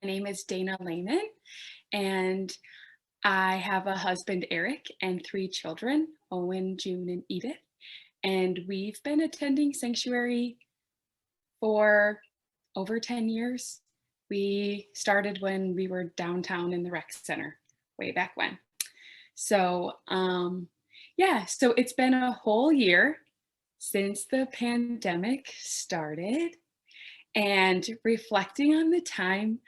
My name is Dana Lehmann, and I have a husband, Eric, and three children, Owen, June, and Edith. And we've been attending Sanctuary for over 10 years. We started when we were downtown in the rec center way back when. So it's been a whole year since the pandemic started. And reflecting on the time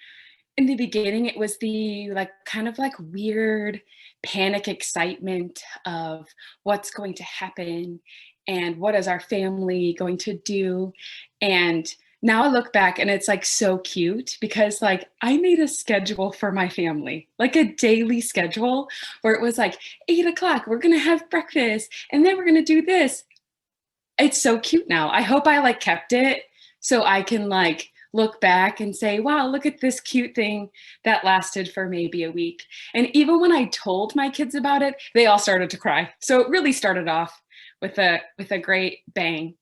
in the beginning, it was the like kind of like weird panic excitement of what's going to happen and what is our family going to do. And now I look back and it's like so cute because like I made a schedule for my family, like a daily schedule where it was like 8 o'clock, we're gonna have breakfast and then we're gonna do this. It's so cute now. I hope I like kept it so I can like look back and say, wow, look at this cute thing that lasted for maybe a week. And even when I told my kids about it, they all started to cry. So it really started off with a great bang.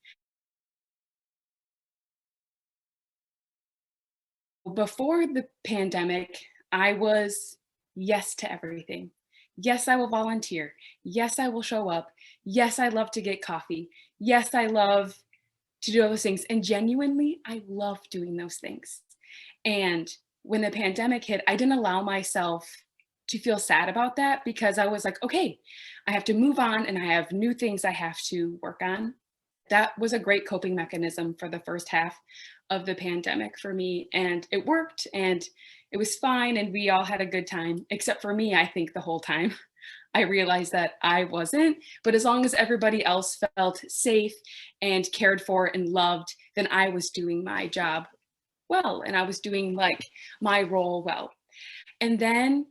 Before the pandemic, I was yes to everything. Yes, I will volunteer. Yes, I will show up. Yes, I love to get coffee. Yes, I love to do all those things. And genuinely, I love doing those things. And when the pandemic hit, I didn't allow myself to feel sad about that because I was like, okay, I have to move on and I have new things I have to work on. That was a great coping mechanism for the first half of the pandemic for me. And it worked and it was fine. And we all had a good time, except for me, I think the whole time. I realized that I wasn't, but as long as everybody else felt safe and cared for and loved, then I was doing my job well and I was doing like my role well. And then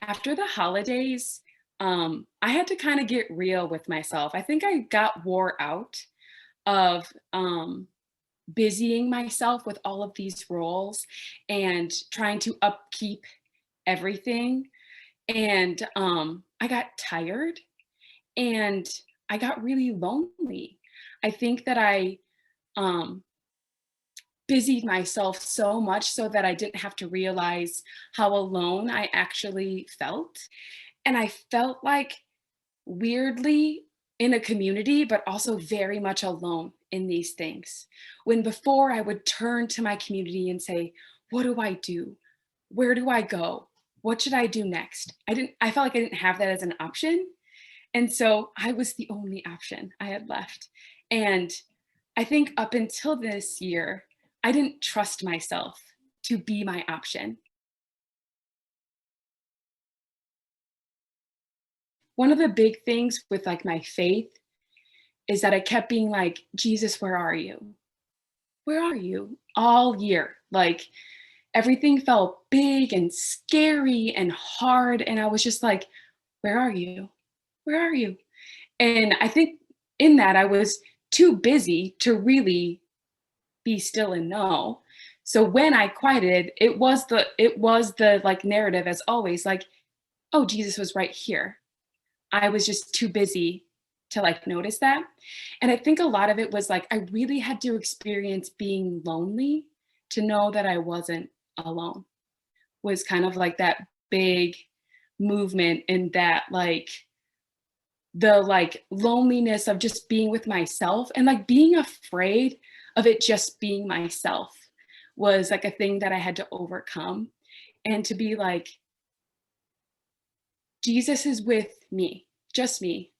after the holidays, I had to kind of get real with myself. I think I got wore out of busying myself with all of these roles and trying to upkeep everything. And I got tired and I got really lonely. I think that I um, busied myself so much so that I didn't have to realize how alone I actually felt. And I felt like weirdly in a community, but also very much alone in these things. When before I would turn to my community and say, what do I do? Where do I go? What should I do next? I felt like I didn't have that as an option. And so I was the only option I had left. And I think up until this year, I didn't trust myself to be my option. One of the big things with like my faith is that I kept being like, Jesus, where are you? Where are you? All year. Like everything felt big and scary and hard. And I was just like, where are you? Where are you? And I think in that I was too busy to really be still and know. So when I quieted, it was the like narrative as always, like, oh, Jesus was right here. I was just too busy to like notice that. And I think a lot of it was like I really had to experience being lonely to know that I wasn't alone. Was kind of like that big movement in that like the like loneliness of just being with myself and like being afraid of it just being myself was like a thing that I had to overcome and to be like Jesus is with me, just me,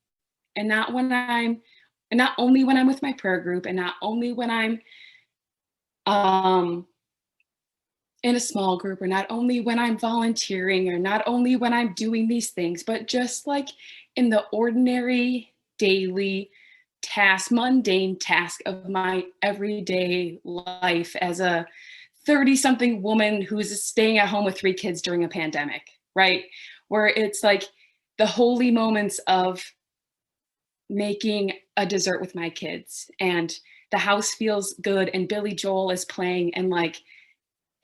and not when I'm and not only when I'm with my prayer group and not only when I'm um in a small group or not only when I'm volunteering or not only when I'm doing these things, but just like in the ordinary daily task, mundane task of my everyday life as a 30 something woman who's staying at home with three kids during a pandemic, right? Where it's like the holy moments of making a dessert with my kids and the house feels good and Billy Joel is playing and like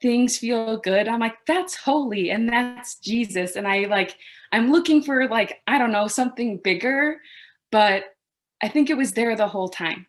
things feel good. I'm like, that's holy and that's Jesus. And I'm looking for like, I don't know, something bigger, but I think it was there the whole time.